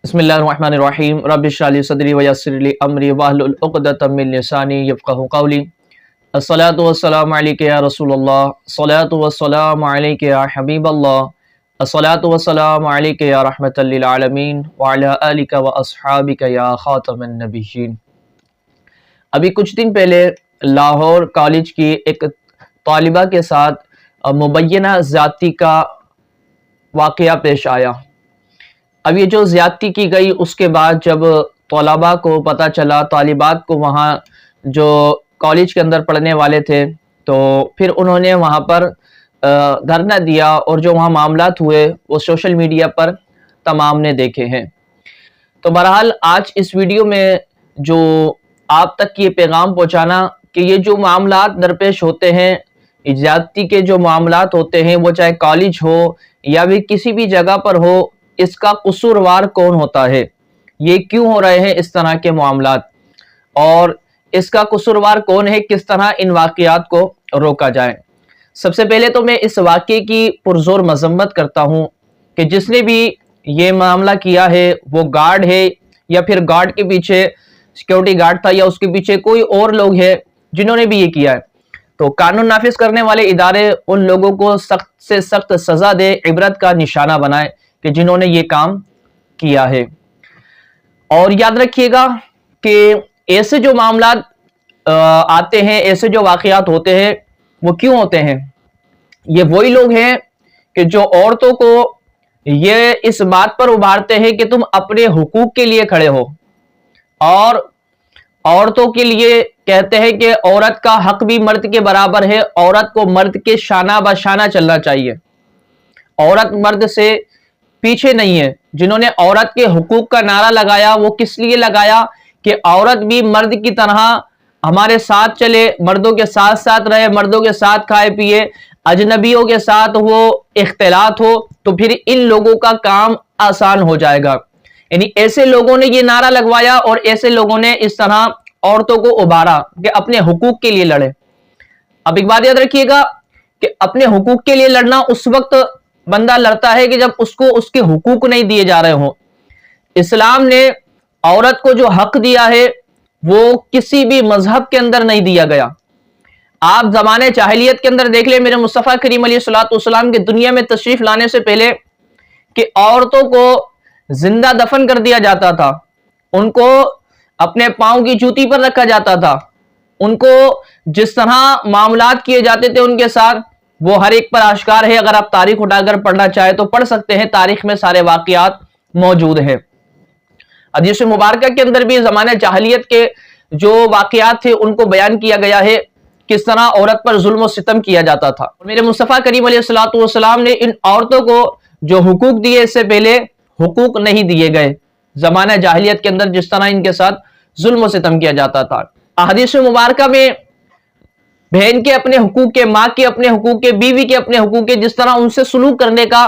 بسم اللہ الرحمن الرحیم رب اشرح لی صدری ویسر لی امری واحلل عقدۃ من لسانی یفقہوا قولی۔ الصلاۃ والسلام علیک یا رسول اللہ، الصلاۃ والسلام علیک یا حبیب اللہ، الصلاۃ والسلام علیک یا رحمۃ للعالمین وعلی آلک واصحابک یا خاتم النبیین۔ ابھی کچھ دن پہلے لاہور کالج کی ایک طالبہ کے ساتھ مبینہ زیادتی کا واقعہ پیش آیا۔ اب یہ جو زیادتی کی گئی اس کے بعد جب طلباء کو پتہ چلا، طالبات کو، وہاں جو کالج کے اندر پڑھنے والے تھے، تو پھر انہوں نے وہاں پر دھرنا دیا اور جو وہاں معاملات ہوئے وہ سوشل میڈیا پر تمام نے دیکھے ہیں۔ تو بہرحال آج اس ویڈیو میں جو آپ تک یہ پیغام پہنچانا کہ یہ جو معاملات درپیش ہوتے ہیں، زیادتی کے جو معاملات ہوتے ہیں، وہ چاہے کالج ہو یا بھی کسی بھی جگہ پر ہو، اس کا قصوروار کون ہوتا ہے، یہ کیوں ہو رہے ہیں اس طرح کے معاملات، اور اس کا قصوروار کون ہے، کس طرح ان واقعات کو روکا جائے۔ سب سے پہلے تو میں اس واقعے کی پرزور مذمت کرتا ہوں کہ جس نے بھی یہ معاملہ کیا ہے وہ گارڈ ہے یا پھر گارڈ کے پیچھے سیکیورٹی گارڈ تھا یا اس کے پیچھے کوئی اور لوگ ہے جنہوں نے بھی یہ کیا ہے، تو قانون نافذ کرنے والے ادارے ان لوگوں کو سخت سے سخت سزا دے، عبرت کا نشانہ بنائے کہ جنہوں نے یہ کام کیا ہے۔ اور یاد رکھیے گا کہ ایسے جو معاملات آتے ہیں، ایسے جو واقعات ہوتے ہیں، وہ کیوں ہوتے ہیں؟ یہ وہی لوگ ہیں کہ جو عورتوں کو یہ اس بات پر ابھارتے ہیں کہ تم اپنے حقوق کے لیے کھڑے ہو، اور عورتوں کے لیے کہتے ہیں کہ عورت کا حق بھی مرد کے برابر ہے، عورت کو مرد کے شانہ بہ شانہ چلنا چاہیے، عورت مرد سے پیچھے نہیں ہے۔ جنہوں نے عورت کے حقوق کا نعرہ لگایا وہ کس لیے لگایا؟ کہ عورت بھی مرد کی طرح ہمارے ساتھ چلے، مردوں کے ساتھ ساتھ رہے، مردوں کے ساتھ کھائے پیے، اجنبیوں کے ساتھ وہ اختلاط ہو تو پھر ان لوگوں کا کام آسان ہو جائے گا۔ یعنی ایسے لوگوں نے یہ نعرہ لگوایا اور ایسے لوگوں نے اس طرح عورتوں کو ابھارا کہ اپنے حقوق کے لیے لڑے۔ اب ایک بات یاد رکھیے گا کہ اپنے حقوق کے لیے لڑنا اس وقت بندہ لڑتا ہے کہ جب اس کو اس کے حقوق نہیں دیے جا رہے ہوں۔ اسلام نے عورت کو جو حق دیا ہے وہ کسی بھی مذہب کے اندر نہیں دیا گیا۔ آپ زمانے جاہلیت کے اندر دیکھ لیں، میرے مصطفیٰ کریم علیہ السلام کے دنیا میں تشریف لانے سے پہلے کہ عورتوں کو زندہ دفن کر دیا جاتا تھا، ان کو اپنے پاؤں کی جوتی پر رکھا جاتا تھا، ان کو جس طرح معاملات کیے جاتے تھے ان کے ساتھ وہ ہر ایک پر آشکار ہے۔ اگر آپ تاریخ اٹھا کر پڑھنا چاہے تو پڑھ سکتے ہیں، تاریخ میں سارے واقعات موجود ہیں۔ حدیث مبارکہ کے اندر بھی زمانے جاہلیت کے جو واقعات تھے ان کو بیان کیا گیا ہے، کس طرح عورت پر ظلم و ستم کیا جاتا تھا۔ میرے مصطفیٰ کریم علیہ السلام نے ان عورتوں کو جو حقوق دیے اس سے پہلے حقوق نہیں دیے گئے۔ زمانہ جاہلیت کے اندر جس طرح ان کے ساتھ ظلم و ستم کیا جاتا تھا، حدیث مبارکہ میں بہن کے اپنے حقوق کے، ماں کے اپنے حقوق کے، بیوی کے اپنے حقوق کے، جس طرح ان سے سلوک کرنے کا،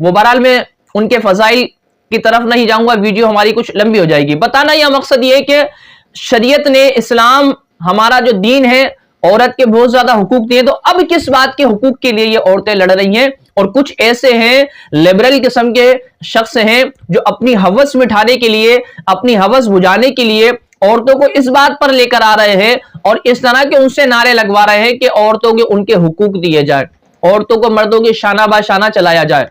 وہ بہرحال میں ان کے فضائل کی طرف نہیں جاؤں گا، ویڈیو ہماری کچھ لمبی ہو جائے گی۔ بتانا یہ مقصد یہ ہے کہ شریعت نے، اسلام ہمارا جو دین ہے، عورت کے بہت زیادہ حقوق دیے، تو اب کس بات کے حقوق کے لیے یہ عورتیں لڑ رہی ہیں؟ اور کچھ ایسے ہیں لبرل قسم کے شخص ہیں جو اپنی ہوس مٹھانے کے لیے، اپنی ہوس بجھانے کے لیے عورتوں کو اس بات پر لے کر آ رہے ہیں اور اس طرح کے ان سے نعرے لگوا رہے ہیں کہ عورتوں کے ان کے حقوق دیے جائیں، عورتوں کو مردوں کے شانہ بہ شانہ چلایا جائے۔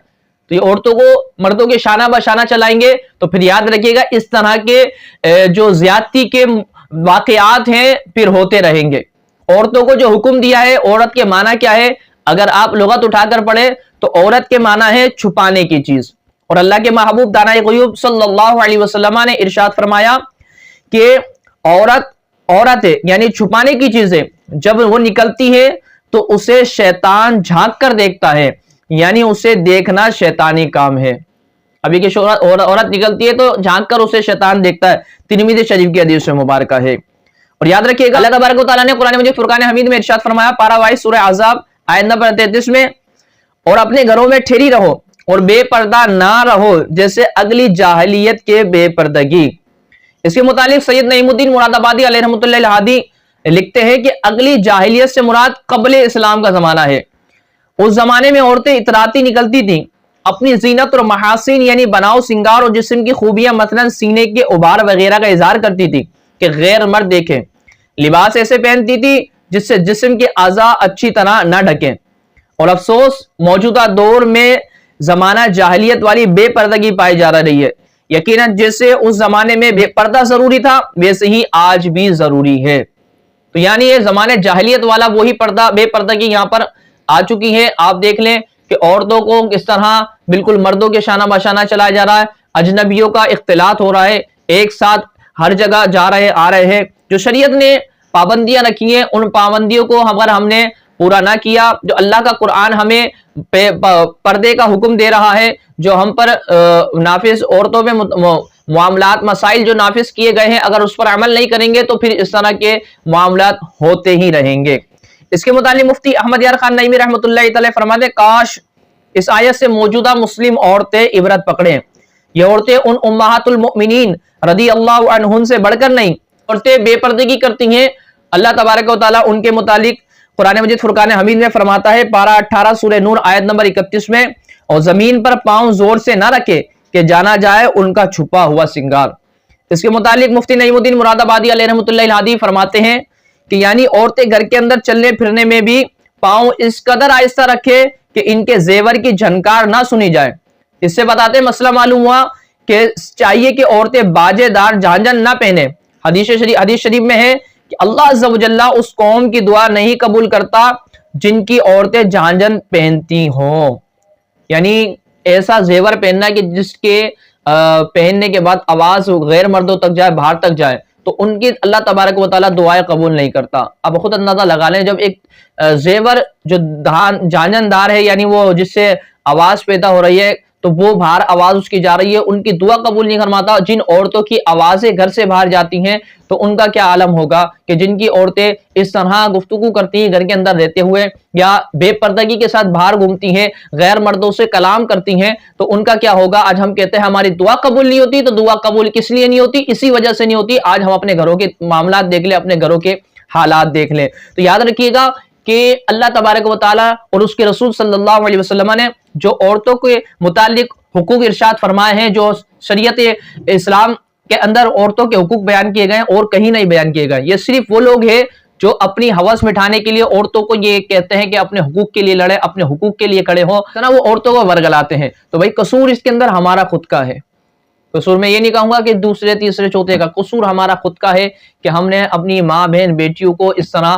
تو یہ عورتوں کو مردوں کے شانہ بہ شانہ چلائیں گے تو پھر یاد رکھیے گا اس طرح کے جو زیادتی کے واقعات ہیں پھر ہوتے رہیں گے۔ عورتوں کو جو حکم دیا ہے، عورت کے معنی کیا ہے؟ اگر آپ لغت اٹھا کر پڑھیں تو عورت کے معنی ہے چھپانے کی چیز، اور اللہ کے محبوب دانائے غیوب صلی اللہ علیہ وسلم نے ارشاد فرمایا کہ عورت یعنی چھپانے کی چیزیں جب وہ نکلتی ہے تو اسے شیطان جھانک کر دیکھتا ہے، یعنی اسے دیکھنا شیطانی کام ہے۔ ابھی کہ عورت نکلتی ہے تو جھانک کر اسے شیطان دیکھتا ہے، ترمذی شریف کی حدیث مبارکہ ہے۔ اور یاد رکھیے گا اللہ تبارک و تعالیٰ نے قرآن مجید فرقان حمید میں ارشاد فرمایا، پارہ 22 سورہ احزاب آیت نمبر 33 میں، اور اپنے گھروں میں ٹھہری رہو اور بے پردہ نہ رہو جیسے اگلی جاہلیت کے بے پردگی۔ اس کے متعلق سید نعیم الدین مراد آبادی علیہ رحمۃ اللہ الہادی لکھتے ہیں کہ اگلی جاہلیت سے مراد قبل اسلام کا زمانہ ہے۔ اس زمانے میں عورتیں اطراتی نکلتی تھیں، اپنی زینت اور محاسن یعنی بناؤ سنگار اور جسم کی خوبیاں مثلا سینے کے ابھار وغیرہ کا اظہار کرتی تھی کہ غیر مرد دیکھیں، لباس ایسے پہنتی تھی جس سے جسم کے اعضاء اچھی طرح نہ ڈھکیں۔ اور افسوس موجودہ دور میں زمانہ جاہلیت والی بے پردگی پائی جا رہی ہے۔ یقیناً جیسے اس زمانے میں بے پردہ ضروری تھا ویسے ہی آج بھی ضروری ہے۔ تو یعنی یہ زمانے جاہلیت والا وہی پردہ بے پردگی یہاں پر آ چکی ہے۔ آپ دیکھ لیں کہ عورتوں کو کس طرح بالکل مردوں کے شانہ بشانہ چلایا جا رہا ہے، اجنبیوں کا اختلاط ہو رہا ہے، ایک ساتھ ہر جگہ جا رہے آ رہے ہیں۔ جو شریعت نے پابندیاں رکھی ہیں ان پابندیوں کو اگر ہم نے پورا نہ کیا، جو اللہ کا قرآن ہمیں پردے کا حکم دے رہا ہے، جو ہم پر نافذ عورتوں میں معاملات مسائل جو نافذ کیے گئے ہیں، اگر اس پر عمل نہیں کریں گے تو پھر اس طرح کے معاملات ہوتے ہی رہیں گے۔ اس کے متعلق مفتی احمد یار خان نعیمی رحمۃ اللہ تعالی فرماتے ہیں کاش اس آیت سے موجودہ مسلم عورتیں عبرت پکڑیں۔ یہ عورتیں ان امہات المؤمنین رضی اللہ عنہن سے بڑھ کر نہیں، عورتیں بے پردگی کرتی ہیں۔ اللہ تبارک و تعالیٰ ان کے متعلق قرآن مجید فرقان حمید میں فرماتا ہے، پارہ 18 سورہ نور آیت نمبر 31 میں، اور زمین پر پاؤں زور سے نہ رکھے کہ جانا جائے ان کا چھپا ہوا سنگار۔ اس کے متعلق مفتی نعیم الدین مراد آبادی علیہ رحمۃ اللہ الہادی فرماتے ہیں کہ یعنی عورتیں گھر کے اندر چلنے پھرنے میں بھی پاؤں اس قدر آہستہ رکھے کہ ان کے زیور کی جھنکار نہ سنی جائے۔ اس سے بتاتے مسئلہ معلوم ہوا کہ چاہیے کہ عورتیں باجے دار جھانجھن نہ پہنے۔ حدیث شریف میں ہے کہ اللہ عز و جل اس قوم کی دعا نہیں قبول کرتا جن کی عورتیں جھانجھن پہنتی ہوں، یعنی ایسا زیور پہننا کہ جس کے پہننے کے بعد آواز غیر مردوں تک جائے، باہر تک جائے، تو ان کی اللہ تبارک و تعالیٰ دعائیں قبول نہیں کرتا۔ اب خود اندازہ لگا لیں، جب ایک زیور جو جھانجھن دار ہے یعنی وہ جس سے آواز پیدا ہو رہی ہے تو وہ باہر آواز اس کی جا رہی ہے، ان کی دعا قبول نہیں فرماتا۔ جن عورتوں کی آوازیں گھر سے باہر جاتی ہیں تو ان کا کیا عالم ہوگا کہ جن کی عورتیں اس طرح گفتگو کرتی ہیں گھر کے اندر رہتے ہوئے، یا بے پردگی کے ساتھ باہر گھومتی ہیں، غیر مردوں سے کلام کرتی ہیں، تو ان کا کیا ہوگا۔ آج ہم کہتے ہیں ہماری دعا قبول نہیں ہوتی، تو دعا قبول کس لیے نہیں ہوتی؟ اسی وجہ سے نہیں ہوتی۔ آج ہم اپنے گھروں کے معاملات دیکھ لیں، اپنے گھروں کے حالات دیکھ لیں، تو یاد رکھیے گا کہ اللہ تبارک و تعالیٰ اور اس کے رسول صلی اللہ علیہ وسلم نے جو عورتوں کے متعلق حقوق ارشاد فرمائے ہیں، جو شریعت اسلام کے اندر عورتوں کے حقوق بیان کیے گئے اور کہیں نہیں بیان کیے گئے۔ یہ صرف وہ لوگ ہیں جو اپنی ہوس مٹھانے کے لیے عورتوں کو یہ کہتے ہیں کہ اپنے حقوق کے لیے لڑے، اپنے حقوق کے لیے کھڑے ہوں، نا وہ عورتوں کو ورگلاتے ہیں۔ تو بھائی قصور اس کے اندر ہمارا خود کا ہے۔ قصور میں یہ نہیں کہوں گا کہ دوسرے تیسرے چوتھے کا، قصور ہمارا خود کا ہے کہ ہم نے اپنی ماں بہن بیٹیوں کو اس طرح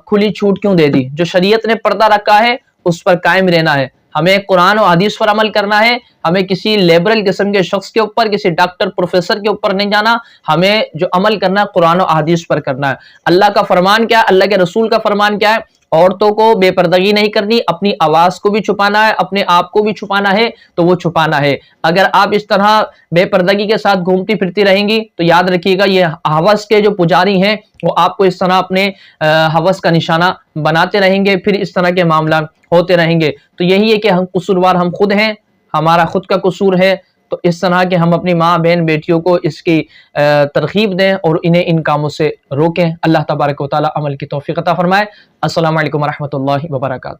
کھلی چھوٹ کیوں دے دی۔ جو شریعت نے پردہ رکھا ہے اس پر قائم رہنا ہے، ہمیں قرآن و حدیث پر عمل کرنا ہے، ہمیں کسی لیبرل قسم کے شخص کے اوپر، کسی ڈاکٹر پروفیسر کے اوپر نہیں جانا، ہمیں جو عمل کرنا ہے قرآن و حدیث پر کرنا ہے۔ اللہ کا فرمان کیا ہے، اللہ کے رسول کا فرمان کیا ہے؟ عورتوں کو بے پردگی نہیں کرنی، اپنی آواز کو بھی چھپانا ہے، اپنے آپ کو بھی چھپانا ہے تو وہ چھپانا ہے۔ اگر آپ اس طرح بے پردگی کے ساتھ گھومتی پھرتی رہیں گی تو یاد رکھیے گا یہ ہوس کے جو پجاری ہیں وہ آپ کو اس طرح اپنے ہوس کا نشانہ بناتے رہیں گے، پھر اس طرح کے معاملات ہوتے رہیں گے۔ تو یہی ہے کہ ہم قصوروار ہم خود ہیں، ہمارا خود کا قصور ہے، تو اس طرح کے ہم اپنی ماں بہن بیٹیوں کو اس کی ترغیب دیں اور انہیں ان کاموں سے روکیں۔ اللہ تبارک و تعالی عمل کی توفیق عطا فرمائے۔ السلام علیکم ورحمۃ اللہ وبرکاتہ۔